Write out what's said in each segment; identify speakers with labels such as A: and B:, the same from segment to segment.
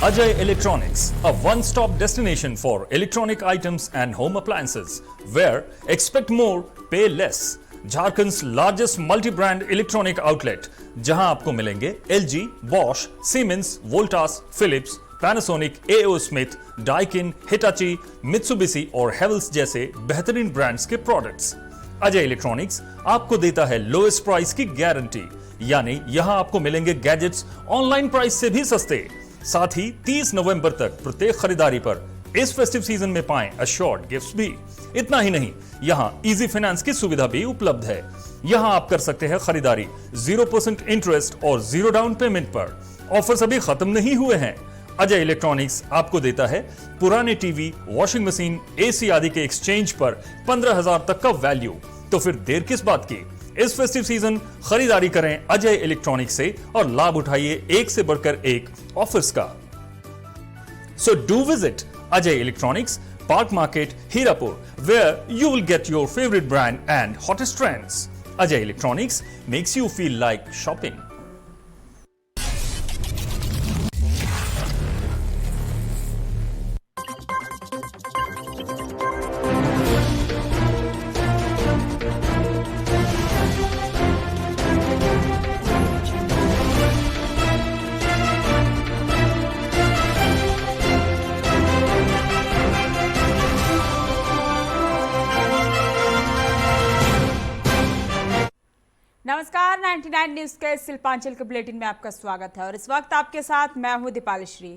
A: Ajay Electronics, a one-stop destination for electronic items and home appliances, where expect more, pay less. Jharkhand's largest multi brand electronic outlet, जहां आपको मिलेंगे LG, Bosch, Siemens, Voltas, Philips, Panasonic, AO Smith, Daikin, Hitachi, Mitsubishi और Havells जैसे बेहतरीन brands के products. Ajay electronics आपको देता है लोएस्ट प्राइस की गारंटी, यानी यहां आपको मिलेंगे गैजेट्स ऑनलाइन प्राइस से भी सस्ते। साथ ही 30 नवंबर तक प्रत्येक खरीदारी पर इस फेस्टिव सीजन में पाएं अश्योर्ड गिफ्ट्स भी। इतना ही नहीं, यहां इजी फाइनेंस की सुविधा भी उपलब्ध है। यहां आप कर सकते हैं खरीदारी 0% इंटरेस्ट और 0 डाउन पेमेंट पर। ऑफर्स अभी खत्म नहीं हुए हैं। अजय इलेक्ट्रॉनिक्स आपको देता है पुराने टीवी, वॉशिंग मशीन, एसी आदि के एक्सचेंज पर 15,000 तक का वैल्यू। तो फिर देर किस बात की, इस फेस्टिव सीजन खरीदारी करें अजय इलेक्ट्रॉनिक्स से और लाभ उठाइए एक से बढ़कर एक ऑफर्स का। So do visit Ajay Electronics, Park Market, Hirapur, where you will get your favorite brand and hottest trends. Ajay Electronics makes you feel like shopping.
B: नमस्कार, 99 न्यूज के शिल्पांचल के बुलेटिन में आपका स्वागत है और इस वक्त आपके साथ मैं हूं दीपालश्री।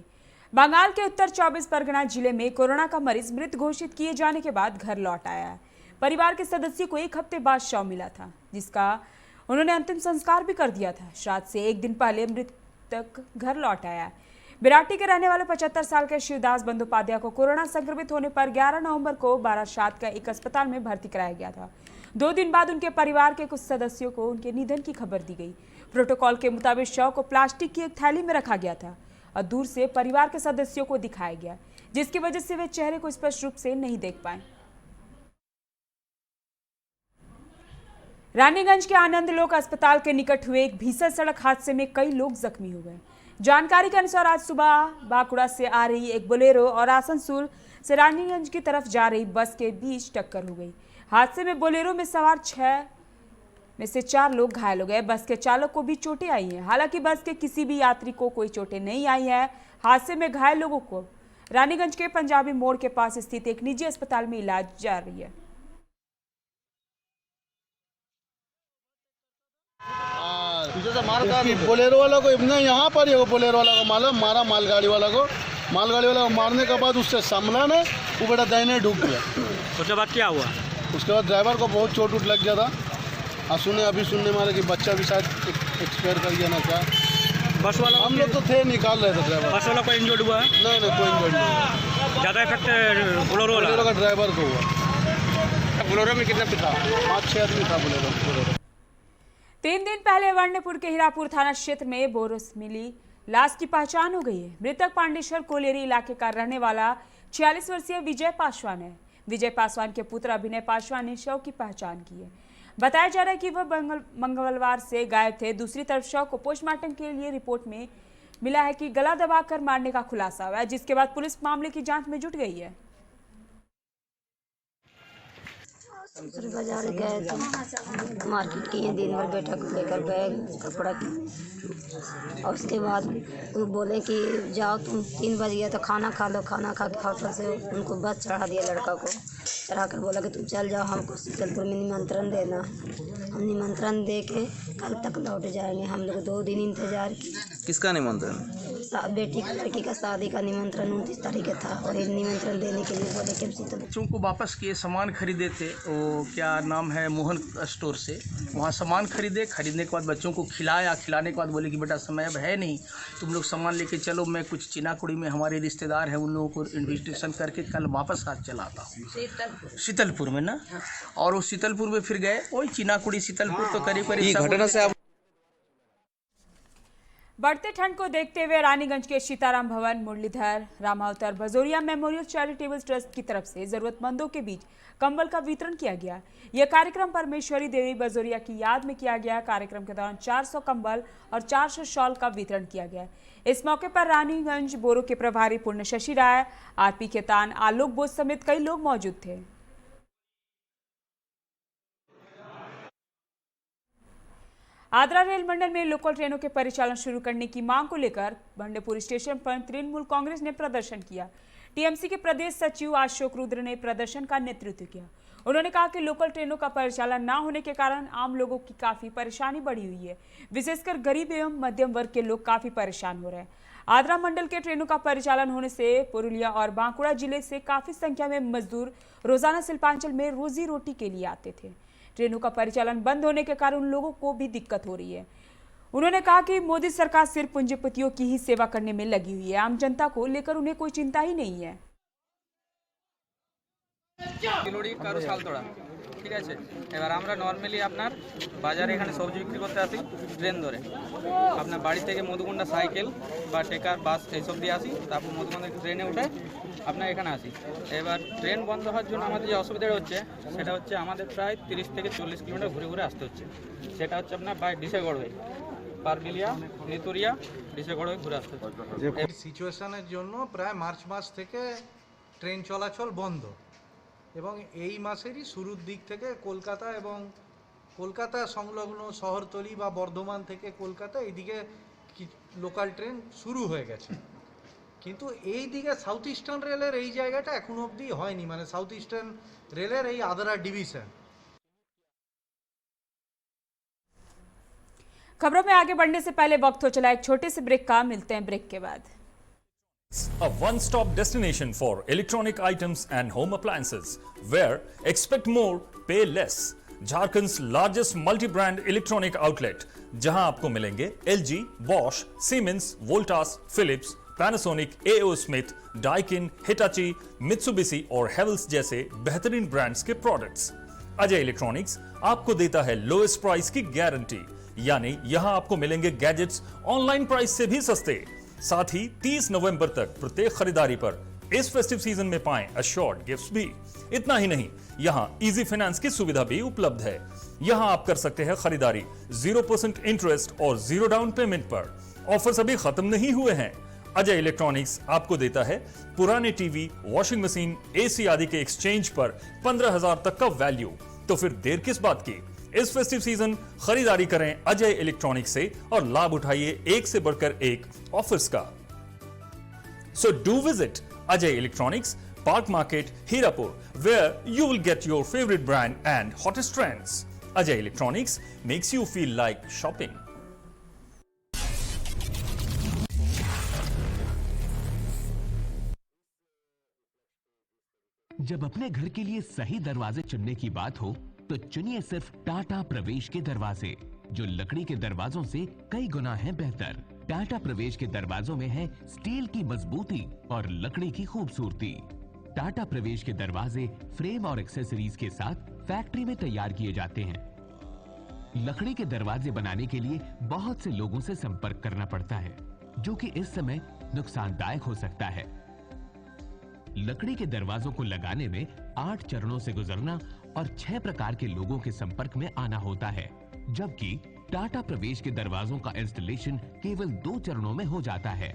B: बंगाल के उत्तर 24 परगना जिले में कोरोना का मरीज मृत घोषित किए जाने के बाद घर लौट आया है। परिवार के सदस्यों को एक हफ्ते बाद शव मिला था, जिसका उन्होंने अंतिम संस्कार भी कर दिया था। श्राद्ध से एक दिन पहले मृतक घर लौट आया। बिराटी के रहने वाले 75 साल के शिवदास बंदोपाध्याय को कोरोना संक्रमित होने पर 11 नवंबर को बारासात का एक अस्पताल में भर्ती कराया गया था। 2 दिन बाद उनके परिवार के कुछ सदस्यों को उनके निधन की खबर दी गई। प्रोटोकॉल के मुताबिक शव को प्लास्टिक की एक थैली में रखा गया था और दूर से परिवार के सदस्यों को दिखाया गया, जिसकी वजह से वे चेहरे को स्पष्ट रूप से नहीं देख पाए। रानीगंज के आनंद लोक अस्पताल के निकट हुए एक भीषण सड़क हादसे में कई लोग जख्मी हुए। जानकारी के अनुसार आज सुबह बांकुड़ा से आ रही एक बोलेरो और आसनसोल से रानीगंज की तरफ जा रही बस के बीच टक्कर हो गई। हादसे में बोलेरो में सवार 6 में से 4 लोग घायल हो गए। बस के चालक को भी चोटें आई हैं। हालांकि बस के किसी भी यात्री को कोई चोटें नहीं आई है। हादसे में घायल लोगों को रानीगंज के पंजाबी मोड़ के पास स्थित एक निजी अस्पताल में इलाज जा रही है।
C: बोलेरो वाला को यहाँ पर बोलेरो वाला को मारा मालगाड़ी वाला को मारने के बाद उससे सामना ने वो बेटा दाहिने डूब गया।
D: उसके बाद क्या हुआ?
C: उसके बाद ड्राइवर को बहुत चोट लग गया था। अभी सुनने मारे कि बच्चा भी शायद एक्सपायर कर गया ना क्या।
D: बस वाला
C: हम लोग तो थे, निकाल रहे थे ड्राइवर।
D: बस वाला कोई इंजर्ड हुआ है?
C: नहीं कोई इंजर्ड नहीं।
D: ज़्यादा इफेक्ट बोलेरो
C: का ड्राइवर को हुआ।
D: बोलेरो में कितना था?
C: 5-6 आदमी था बोलेरो।
B: 3 दिन पहले वर्णपुर के हीरापुर थाना क्षेत्र में बोरस मिली लाश की पहचान हो गई है। मृतक पांडेश्वर कोलेरी इलाके का रहने वाला 46 वर्षीय विजय पासवान है। विजय पासवान के पुत्र अभिनय पासवान ने शव की पहचान की है। बताया जा रहा है कि वह मंगलवार से गायब थे। दूसरी तरफ शव को पोस्टमार्टम के लिए रिपोर्ट में मिला है कि गला दबाकर मारने का खुलासा हुआ है, जिसके बाद पुलिस मामले की जांच में जुट गई है।
E: बाजार गए थे, मार्केट किए दिन भर, बेटा को लेकर बैग कपड़ा की। और उसके बाद वो बोले कि जाओ तुम 3 बज गया तो खाना खा लो। खाना खा के होटल से उनको बस चढ़ा दिया, लड़का को चढ़ा कर बोला कि तुम चल जाओ, हमको शीतलपुर में निमंत्रण देना। हम निमंत्रण दे के कल तक लौट जाएंगे। हम लोग 2 दिन इंतजार किए।
F: किसका निमंत्रण?
E: बेटी की लड़की का शादी का निमंत्रण 29 तारीख था और निमंत्रण देने के लिए बोले कि शीतल
G: बच्चों को वापस किए, सामान खरीदे थे। वो क्या नाम है, मोहन स्टोर से वहाँ सामान खरीदे। खरीदने के बाद बच्चों को खिलाया। खिलाने के बाद बोले कि बेटा समय अब है नहीं, तुम लोग सामान लेके चलो। मैं कुछ चिनाकुड़ी में हमारे रिश्तेदार हैं, उन लोगों को इन्वेस्टिगेशन करके कल वापस हाथ चलाता हूँ शीतलपुर में ना। और वो शीतलपुर में फिर गए, वही चिनाकुड़ी शीतलपुर तो करीब घटना से
B: बढ़ते ठंड को देखते हुए रानीगंज के सीताराम भवन, मुरलीधर, रामावतार बजोरिया मेमोरियल चैरिटेबल ट्रस्ट की तरफ से जरूरतमंदों के बीच कंबल का वितरण किया गया। यह कार्यक्रम परमेश्वरी देवी बजोरिया की याद में किया गया। कार्यक्रम के दौरान 400 कंबल और 400 शॉल का वितरण किया गया। इस मौके पर रानीगंज बोरो के प्रभारी पुण्य शशि राय, आरपी खेतान, आलोक बोस समेत कई लोग मौजूद थे। आद्रा रेल मंडल में लोकल ट्रेनों के परिचालन शुरू करने की मांग को लेकर बंडेपुर स्टेशन पर तृणमूल कांग्रेस ने प्रदर्शन किया। टीएमसी के प्रदेश सचिव अशोक रुद्र ने प्रदर्शन का नेतृत्व किया। उन्होंने कहा कि लोकल ट्रेनों का परिचालन न होने के कारण आम लोगों की काफी परेशानी बढ़ी हुई है। विशेषकर गरीब एवं मध्यम वर्ग के लोग काफी परेशान हो रहे हैं। आद्रा मंडल के ट्रेनों का परिचालन होने से पुरुलिया और बांकुड़ा जिले से काफी संख्या में मजदूर रोजाना शिल्पांचल में रोजी रोटी के लिए आते थे। ट्रेनों का परिचालन बंद होने के कारण उन लोगों को भी दिक्कत हो रही है। उन्होंने कहा कि मोदी सरकार सिर्फ पूंजीपतियों की ही सेवा करने में लगी हुई है। आम जनता को लेकर उन्हें कोई चिंता ही नहीं है।
F: ঠিক আছে, এবার আমরা নর্মালি আপনার বাজারে এখানে সবজি বিক্রি করতে আসি ট্রেন ধরে। আপনার বাড়ি থেকে মধুকুন্ডা সাইকেল বা টেকার বাস এইসব দিয়ে আসি, তারপর মধুকুন্ডা ট্রেনে উঠে আপনার এখানে আসি। এবার ট্রেন বন্ধ হওয়ার জন্য আমাদের যে অসুবিধাটা হচ্ছে সেটা হচ্ছে আমাদের প্রায় 30 থেকে 40 কিলোমিটার ঘুরে ঘুরে আসতে হচ্ছে। সেটা হচ্ছে আপনার বাই ডিসেগড় হয়ে পারবিলিয়া, নিতুরিয়া, ডিসেগড় হয়ে ঘুরে আসতে হচ্ছে।
H: সিচুয়েশনের জন্য প্রায় মার্চ মাস থেকে ট্রেন চলাচল বন্ধ এবং এই মাসেরই শুরুর দিক থেকে কলকাতা এবং কলকাতা সংলগ্ন শহরতলি বা বর্ধমান থেকে কলকাতা এইদিকে লোকাল ট্রেন শুরু হয়ে গেছে, কিন্তু এই দিকে সাউথ ইস্টার্ন রেলের এই জায়গাটা এখনো অবধি হয়নি, মানে সাউথ ইস্টার্ন রেলের এই আদ্রা ডিভিশন।
B: खबरों में आगे बढ़ने से पहले वक्त हो चला एक छोटे से ब्रेक का। मिलते हैं ब्रेक के बाद।
A: A one-stop destination for electronic items and home appliances, where expect more, pay less. Jharkhand's largest multi brand electronic outlet, जहां आपको मिलेंगे LG, Bosch, Siemens, Voltas, Philips, Panasonic, AO Smith, Daikin, Hitachi, Mitsubishi और Havells जैसे बेहतरीन brands के products. Ajay electronics आपको देता है लोएस्ट प्राइस की गारंटी, यानी यहां आपको मिलेंगे गैजेट्स ऑनलाइन प्राइस से भी सस्ते। साथ ही 30 नवंबर तक प्रत्येक खरीदारी पर इस फेस्टिव सीजन में पाएं अश्योर्ड गिफ्ट्स भी। इतना ही नहीं, यहां इजी फाइनेंस की सुविधा भी उपलब्ध है। यहां आप कर सकते हैं खरीदारी 0% इंटरेस्ट और 0 डाउन पेमेंट पर। ऑफर्स अभी खत्म नहीं हुए हैं। अजय इलेक्ट्रॉनिक्स आपको देता है पुराने टीवी, वॉशिंग मशीन, एसी आदि के एक्सचेंज पर 15,000 तक का वैल्यू। तो फिर देर किस बात की, इस फेस्टिव सीजन खरीदारी करें अजय इलेक्ट्रॉनिक्स से और लाभ उठाइए एक से बढ़कर एक ऑफर्स का। So do visit Ajay electronics, park market, Hirapur, where you will get your favorite brand and hottest trends. Ajay Electronics makes you feel like shopping.
I: जब अपने घर के लिए सही दरवाजे चुनने की बात हो तो चुनिए सिर्फ टाटा प्रवेश के दरवाजे, जो लकड़ी के दरवाजों से कई गुना है बेहतर। टाटा प्रवेश के दरवाजों में है स्टील की मजबूती और लकड़ी की खूबसूरती। टाटा प्रवेश के दरवाजे फ्रेम और एक्सेसरीज के साथ फैक्ट्री में तैयार किए जाते हैं। लकड़ी के दरवाजे बनाने के लिए बहुत से लोगों से संपर्क करना पड़ता है, जो कि इस समय नुकसानदायक हो सकता है। लकड़ी के दरवाजों को लगाने में 8 चरणों से गुजरना और 6 प्रकार के लोगों के संपर्क में आना होता है, जबकि टाटा प्रवेश के दरवाजों का इंस्टॉलेशन केवल 2 चरणों में हो जाता है।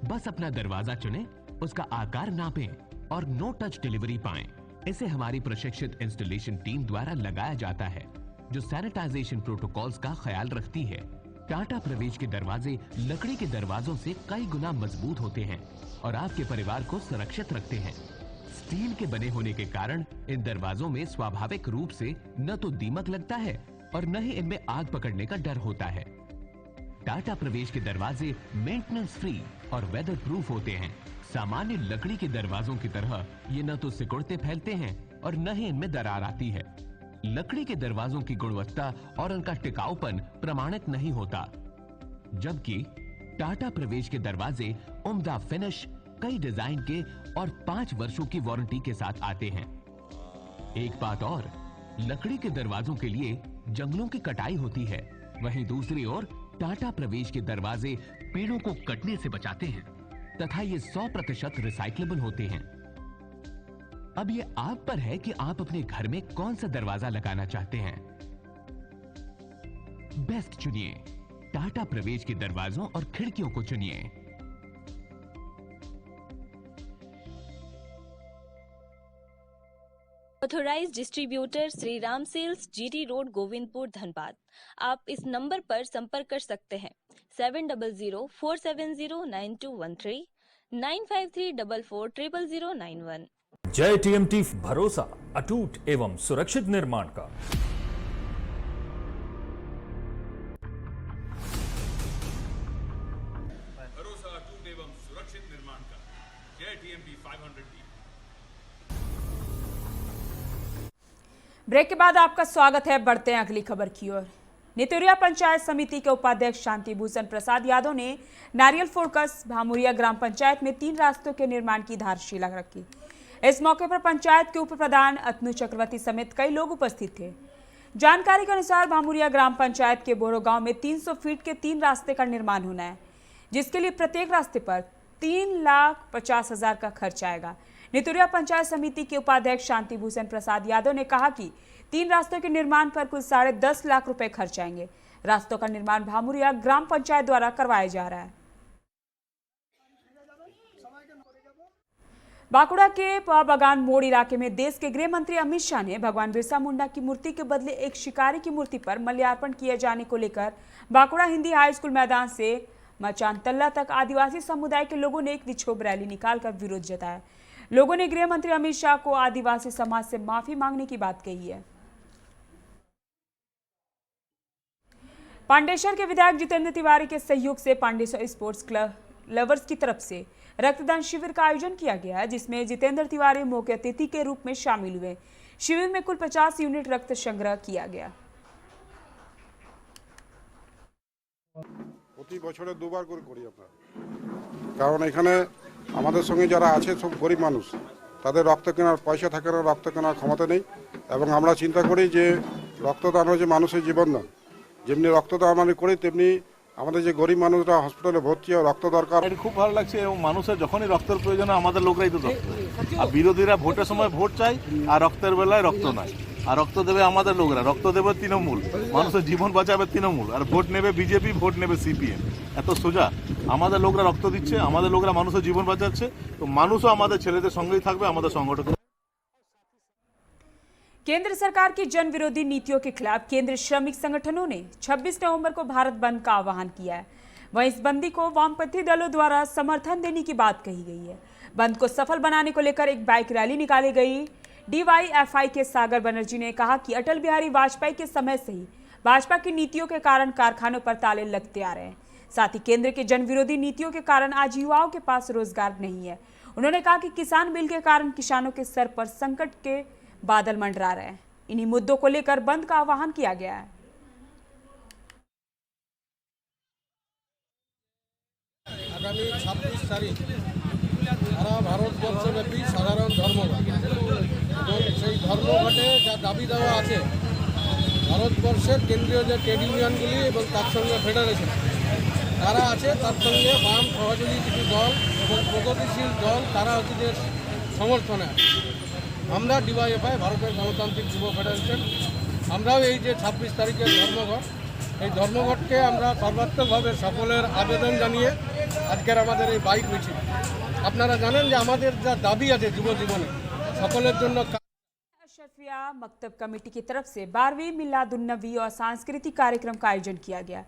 I: बस अपना दरवाजा चुनें, उसका आकार नापें और नो टच डिलीवरी पाएं। इसे हमारी प्रशिक्षित इंस्टॉलेशन टीम द्वारा लगाया जाता है, जो सैनिटाइजेशन प्रोटोकॉल्स का ख्याल रखती है। टाटा प्रवेश के दरवाजे लकड़ी के दरवाजों से कई गुना मजबूत होते हैं और आपके परिवार को सुरक्षित रखते हैं। स्टील के बने होने के कारण इन दरवाजों में स्वाभाविक रूप से न तो दीमक लगता है और न ही इनमें आग पकड़ने का डर होता है। टाटा प्रवेश के दरवाजे मेंटेनेंस फ्री और वेदर प्रूफ होते हैं। सामान्य लकड़ी के दरवाजों की तरह ये न तो सिकुड़ते फैलते हैं और न ही इनमें दरार आती है। लकड़ी के दरवाजों की गुणवत्ता और उनका टिकाऊपन प्रमाणित नहीं होता, जबकि टाटा प्रवेश के दरवाजे उम्दा फिनिश, कई डिजाइन के और 5 वर्षों की वारंटी के साथ आते हैं। एक बात और, लकड़ी के दरवाजों के लिए जंगलों की कटाई होती है, वहीं दूसरी ओर टाटा प्रवेश के दरवाजे पेड़ों को कटने से बचाते हैं तथा ये 100% रिसाइक्लेबल होते हैं। अब ये आप पर है कि आप अपने घर में कौन सा दरवाजा लगाना चाहते हैं। बेस्ट चुनिए, टाटा प्रवेश के दरवाजों और खिड़कियों को चुनिए।
J: Authorise distributor Shri Ram sales, GT road, Govindpur, Dhanbad. आप इस नंबर पर संपर्क कर सकते हैं 7004709213 9534400091।
A: जय टीएमटी, भरोसा अटूट एवं सुरक्षित निर्माण का।
K: भरोसा अटूट एवं सुरक्षित निर्माण का। जय टीएमटी 500D।
B: ब्रेक के बाद आपका स्वागत है। बढ़ते हैं अगली खबर की ओर। नितुरिया पंचायत समिति के उपाध्यक्ष शांति भूषण प्रसाद यादव ने नारियल फोरकस भामुरिया ग्राम पंचायत में 3 रास्तों के निर्माण की आधारशिला रखी। इस मौके पर पंचायत के उप प्रधान अतनु चक्रवर्ती समेत कई लोग उपस्थित थे। जानकारी के अनुसार भामुरिया ग्राम पंचायत के बोरो गांव में 300 फीट के 3 रास्ते का निर्माण होना है, जिसके लिए प्रत्येक रास्ते पर 3,50,000 का खर्च आएगा। नितुरिया पंचायत समिति के उपाध्यक्ष शांति भूषण प्रसाद यादव ने कहा कि 3 रास्तों के निर्माण पर कुल 10.5 लाख रुपए खर्च आएंगे। रास्तों का निर्माण भामुरिया ग्राम पंचायत द्वारा करवाया जा रहा है। बांकुड़ा के बगान मोड़ इलाके में देश के गृह मंत्री अमित शाह ने भगवान बिरसा मुंडा की मूर्ति के बदले एक शिकारी की मूर्ति पर माल्यार्पण किए जाने को लेकर बांकुड़ा हिंदी हाई स्कूल मैदान से मचान तल्ला तक आदिवासी समुदाय के लोगों ने एक विक्षोभ रैली निकालकर विरोध जताया। लोगों ने गृह मंत्री अमित शाह को आदिवासी समाज से माफी मांगने की बात कही है। पांडेसर के विधायक जितेंद्र तिवारी के सहयोग से पांडेसर स्पोर्ट्स क्लब लवर्स की तरफ से रक्तदान शिविर का आयोजन किया गया है, जिसमें जितेंद्र तिवारी मुख्य अतिथि के रूप में शामिल हुए। शिविर में कुल 50 यूनिट रक्त संग्रह किया गया।
L: প্রতি বছরে 2 বার করে করি আমরা, কারণ এখানে আমাদের সঙ্গে যারা আছে সব গরিব মানুষ, তাদের রক্ত কেনার পয়সা থাকে না, রক্ত কেনার ক্ষমতা নেই, এবং আমরা চিন্তা করি যে রক্তদান হচ্ছে মানুষের জীবনদান। যেমনি রক্তদান আমরা করি তেমনি আমাদের যে গরিব মানুষরা হসপিটালে ভর্তি হয় রক্ত দরকার।
M: খুব ভালো লাগছে, এবং মানুষের যখনই রক্তের প্রয়োজন আমাদের লোকরাই তো রক্ত দেয়। আর বিরোধীরা ভোটের সময় ভোট চায় আর রক্তের বেলায় রক্ত নাই। আর রক্ত দেবে আমাদের লোকরা, রক্ত দেবে তৃণমূল, মানুষের জীবন বাঁচাবে তৃণমূল, আর ভোট নেবে বিজেপি, ভোট নেবে সিপিএম। এত সোজা। আমাদের লোকরা রক্ত দিচ্ছে, আমাদের লোকরা মানুষের জীবন বাঁচাচ্ছে, তো মানুষও আমাদের ছেলেদের সঙ্গেই থাকবে, আমাদের সংগঠন।
B: केंद्र सरकार की जन विरोधी नीतियों के खिलाफ केंद्रीय श्रमिक संगठनों ने 26 नवंबर को भारत बंद का आह्वान किया है। वहीं इस बंदी को वामपंथी दलों द्वारा समर्थन देने की बात कही गई है। बंद को सफल बनाने को लेकर एक बाइक रैली निकाली गई। डीवाईएफआई के सागर बनर्जी ने कहा कि अटल बिहारी वाजपेयी के समय से ही भाजपा की नीतियों के कारण कारखानों पर ताले लगते आ रहे हैं। साथ ही केंद्र के जन विरोधी नीतियों के कारण आज युवाओं के पास रोजगार नहीं है। उन्होंने कहा कि किसान बिल के कारण किसानों के सर पर संकट के बादल मंडरा रहे हैं। इन्हीं मुद्दों को लेकर बंद का आह्वान किया गया है।
C: आगामी 26 तारीख সারা ভারতবর্ষব্যাপী সাধারণ ধর্মঘট, এবং সেই ধর্মঘটে যা দাবি দেওয়া আছে ভারতবর্ষের কেন্দ্রীয় যে ট্রেড ইউনিয়নগুলি এবং তার সঙ্গে ফেডারেশন তারা আছে, তার সঙ্গে বাম সহযোগী কিছু দল এবং প্রগতিশীল দল তারা হচ্ছে যে সমর্থনে আছে। আমরা ডিওয়াইএফআই ভারতের গণতান্ত্রিক যুব ফেডারেশন আমরাও এই যে 26 তারিখের ধর্মঘট, এই ধর্মঘটকে আমরা সর্বাত্মকভাবে সফলের আবেদন জানিয়ে আজকের আমাদের এই বাইক মিছিল। আপনারা জানেন যে আমাদের যা দাবি আছে যুব জীবনে সকলের জন্য।
B: अशरफिया मकतब कमेटी की तरफ से 12वीं मिलादुन्नबी और सांस्कृतिक कार्यक्रम का आयोजन किया गया।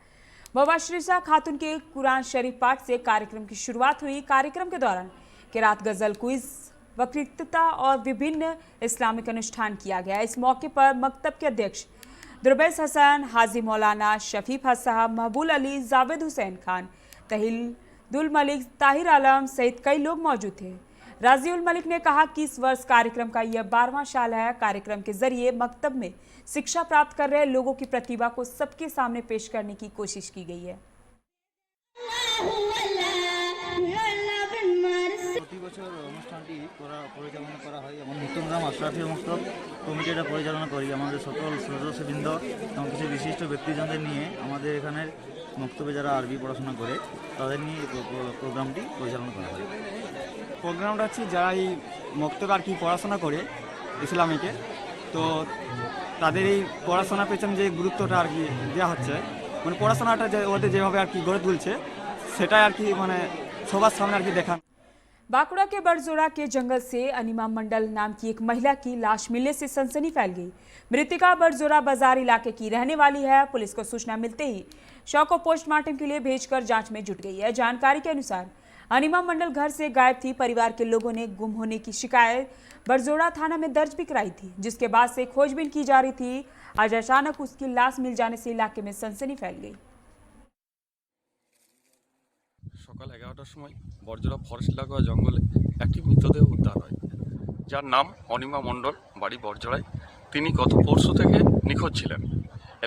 B: मुबशरिसा खातून के कुरान शरीफ पाठ से कार्यक्रम की शुरुआत हुई। कार्यक्रम के दौरान किरात गजल, क्विज, वक्तृत्व और विभिन्न इस्लामिक अनुष्ठान किया गया। इस मौके पर मकतब के अध्यक्ष दुरबैस हसन, हाजी मौलाना शफीफ साहब, महबूल अली, जावेद हुसैन खान, तहिलुल मलिक, ताहिर आलम सहित कई लोग मौजूद थे। राजीउल मलिक ने कहा कि इस वर्ष कार्यक्रम का यह 12वां साल है। कार्यक्रम के जरिए मकतब में शिक्षा प्राप्त कर रहे लोगों की प्रतिभा को सबके सामने पेश करने की कोशिश की गई है।
N: প্রতি বছর অনুষ্ঠানটি পরিচালনা করা হয় এবং নূতনগ্রাম আশরাফি মকতব কমিটি এটা পরিচালনা করি। আমাদের সকল সদস্যবৃন্দ এবং কিছু বিশিষ্ট ব্যক্তিজনদের নিয়ে আমাদের এখানে মক্তবে যারা আরবি পড়াশোনা করে তাদের নিয়ে এই প্রোগ্রামটি পরিচালনা করা হয়। প্রোগ্রামটা হচ্ছে যারা এই মক্তবে আর কি পড়াশোনা করে ইসলামিকে, তো তাদের এই পড়াশোনার পেছনে যে গুরুত্বটা আর কি দেওয়া হচ্ছে, মানে পড়াশোনাটা যে ওদের যেভাবে আর কি গড়ে তুলছে সেটাই আর কি মানে সবার সামনে আর কি দেখান।
B: बांकुड़ा के बड़जोड़ा के जंगल से अनिमा मंडल नाम की एक महिला की लाश मिलने से सनसनी फैल गई। मृतिका बड़जोड़ा बाजार इलाके की रहने वाली है। पुलिस को सूचना मिलते ही शव को पोस्टमार्टम के लिए भेजकर जांच में जुट गई है। जानकारी के अनुसार अनिमा मंडल घर से गायब थी। परिवार के लोगों ने गुम होने की शिकायत बड़जोड़ा थाना में दर्ज भी कराई थी, जिसके बाद से खोजबीन की जा रही थी। आज अचानक उसकी लाश मिल जाने से इलाके में सनसनी फैल गई।
O: সকাল 11টার সময় বড়জোড়া ফরেস্ট এলাকা জঙ্গলে একটি মৃতদেহ উদ্ধার হয়, যার নাম অনিমা মণ্ডল, বাড়ি বড়জোড়ায়। তিনি গত পরশু থেকে নিখোঁজ ছিলেন।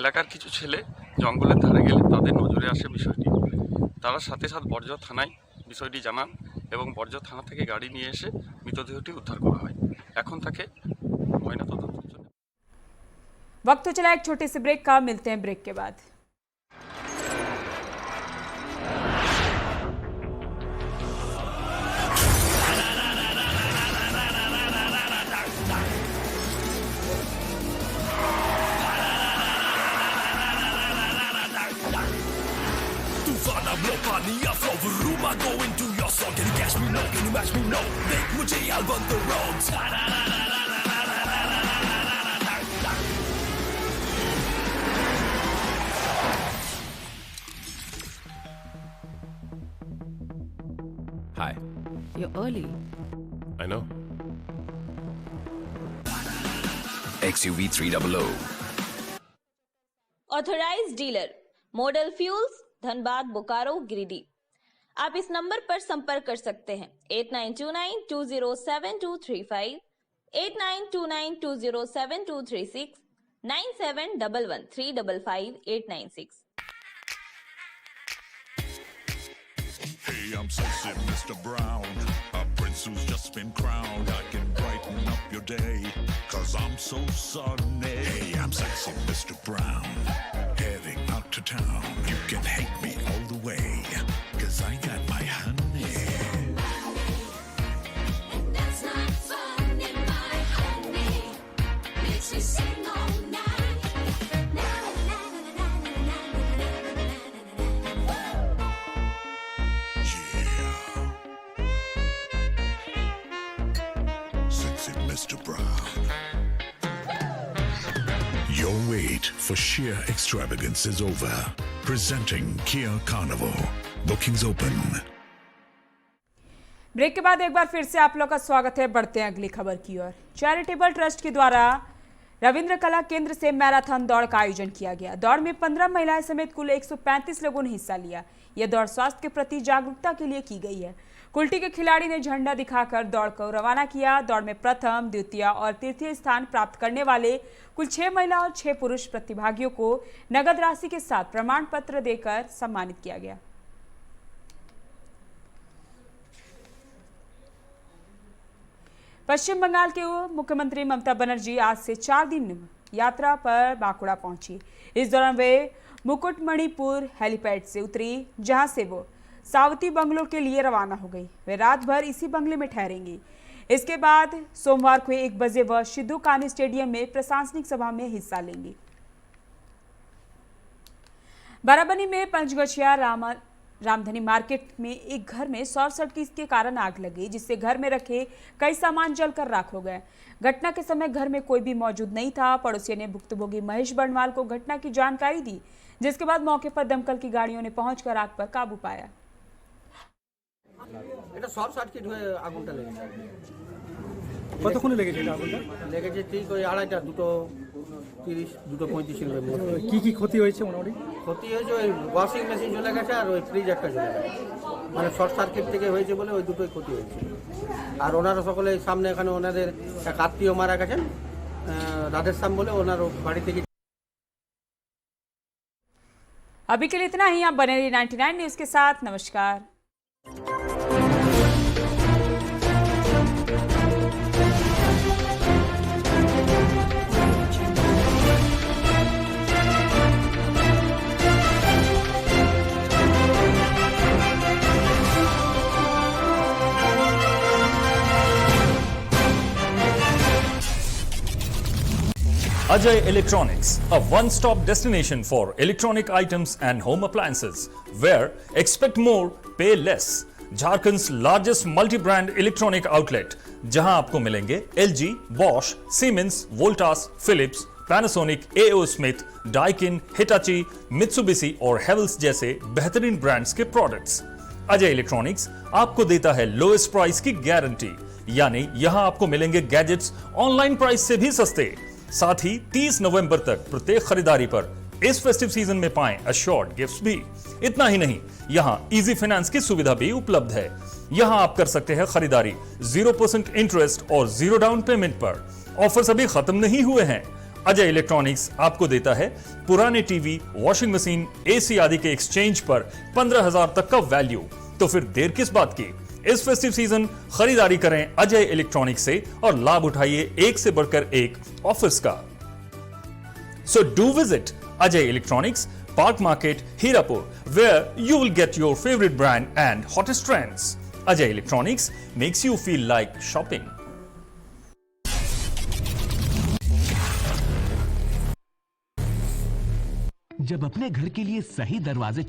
O: এলাকার কিছু ছেলে জঙ্গলের ধারে গেলে তাদের নজরে আসে বিষয়টি। তারা সাথে সাথে বড়জোড়া থানায় বিষয়টি জানান এবং বড়জোড়া থানা থেকে গাড়ি নিয়ে এসে মৃতদেহটি উদ্ধার করা হয়। এখন তাকে ময়নাতদন্তের জন্য।
B: वक्त तो चला एक छोटे से ब्रेक का, मिलते हैं ब्रेक के बाद।
P: Hi.
Q: You're early.
P: I know. XUV 300.
J: Authorised dealer model fuels, Dhanbad, Bokaro, Giridih. आप इस नंबर पर संपर्क कर सकते हैं 8929207235, 8929207236, 9711355896।
R: Hey, I'm sexy Mr. Brown, a prince who's just been crowned. I can brighten up your day, cause I'm so sunny. Hey, I'm sexy Mr. Brown, heading out to town. You can hate me all the way, cause I got my honey. That's not funny, my honey makes me sing all night. Sexy Mr. Brown. Your wait for sheer extravagance is over. Presenting Kia Carnival. Bookings open.
B: Break के बाद एक बार फिर से आप लोग का स्वागत है। बढ़ते हैं अगली खबर की ओर। चैरिटेबल ट्रस्ट के द्वारा रविंद्र कला केंद्र से मैराथन दौड़ का आयोजन किया गया। दौड़ में 15 महिलाएं समेत कुल 135 लोगों ने हिस्सा लिया। यह दौड़ स्वास्थ्य के प्रति जागरूकता के लिए की गई है। कुल्टी के खिलाड़ी ने झंडा दिखाकर दौड़ को रवाना किया। दौड़ में प्रथम, द्वितीय और तृतीय स्थान प्राप्त करने वाले कुल 6 महिला और 6 पुरुष प्रतिभागियों को नगद राशि के साथ प्रमाण पत्र देकर सम्मानित किया गया। पश्चिम बंगाल के मुख्यमंत्री ममता बनर्जी आज से 4 दिन यात्रा पर बांकुड़ा पहुंची। इस दौरान वे मुकुटमणिपुर हेलीपैड से उतरी, जहां से वो सावती बंगलो के लिए रवाना हो गई। वे रात भर इसी बंगले में ठहरेंगी। इसके बाद सोमवार को 1 बजे वह सिद्धू कान्हू स्टेडियम में प्रशासनिक सभा में हिस्सा लेंगी। बाराबनी में पंचगछिया रामधनी मार्केट में एक घर में शॉर्ट सर्किट के कारण आग लगी, जिससे घर में रखे कई सामान जलकर राख हो गए। घटना के समय घर में कोई भी मौजूद नहीं था। पड़ोसियों ने भुक्तभोगी महेश बर्णवाल को घटना की जानकारी दी, जिसके बाद मौके पर दमकल की गाड़ियों ने पहुंचकर आग पर काबू पाया।
C: এটা শর্ট সার্কিট হয়ে আগুনটা লেগেছে।
D: কতক্ষণে লেগেছে এটা আগুনটা?
C: লেগেছে ঠিক ওই 2:30, 2:30, 2:35 এর মধ্যে।
D: কি কি ক্ষতি হয়েছে মোটামুটি?
C: ক্ষতি হয়েছে ওই ওয়াশিং মেশিন জ্বলে গেছে আর ওই ফ্রিজ একটা জ্বলে গেছে। মানে শর্ট সার্কিট থেকে হয়েছে বলে ওই দুটোই ক্ষতি হয়েছে। আর ওনারা সকলে সামনে এখানে ওনাদের এক আত্মীয় মারা গেছেন, রাধেশ্যাম বলে, ওনার বাড়ি থেকে।
B: अभी के लिए इतना ही। आप बने रहिए 99 न्यूज के साथ। नमस्कार।
A: Ajay Electronics, a one-stop destination for electronic items and home appliances, where expect more, pay less. Jharkhand's largest multi-brand electronic outlet, जहां आपको मिलेंगे LG, Bosch, Siemens, Voltas, Philips, Panasonic, AO Smith, Daikin, Hitachi, Mitsubishi और Havells जैसे बेहतरीन brands के products. Ajay electronics आपको देता है लोएस्ट प्राइस की गारंटी, यानी यहां आपको मिलेंगे गैजेट्स ऑनलाइन प्राइस से भी सस्ते। साथ ही 30 नवंबर तक प्रत्येक खरीदारी पर इस फेस्टिव सीजन में पाएं अश्योर्ड गिफ्ट्स भी। इतना ही नहीं, यहां इजी फाइनेंस की सुविधा भी उपलब्ध है। यहां आप कर सकते हैं खरीदारी 0% इंटरेस्ट और 0 डाउन पेमेंट पर। ऑफर्स अभी खत्म नहीं हुए हैं। अजय इलेक्ट्रॉनिक्स आपको देता है पुराने टीवी, वॉशिंग मशीन, एसी आदि के एक्सचेंज पर 15,000 तक का वैल्यू। तो फिर देर किस बात की, इस फेस्टिव सीजन खरीदारी करें अजय इलेक्ट्रॉनिक्स से और लाभ उठाइए एक से बढ़कर एक ऑफर्स का। So do visit Ajay Electronics, Park Market, Hirapur, where you will get your favorite brand and hottest trends. Ajay Electronics makes you feel like shopping.
I: जब अपने घर के लिए सही दरवाजे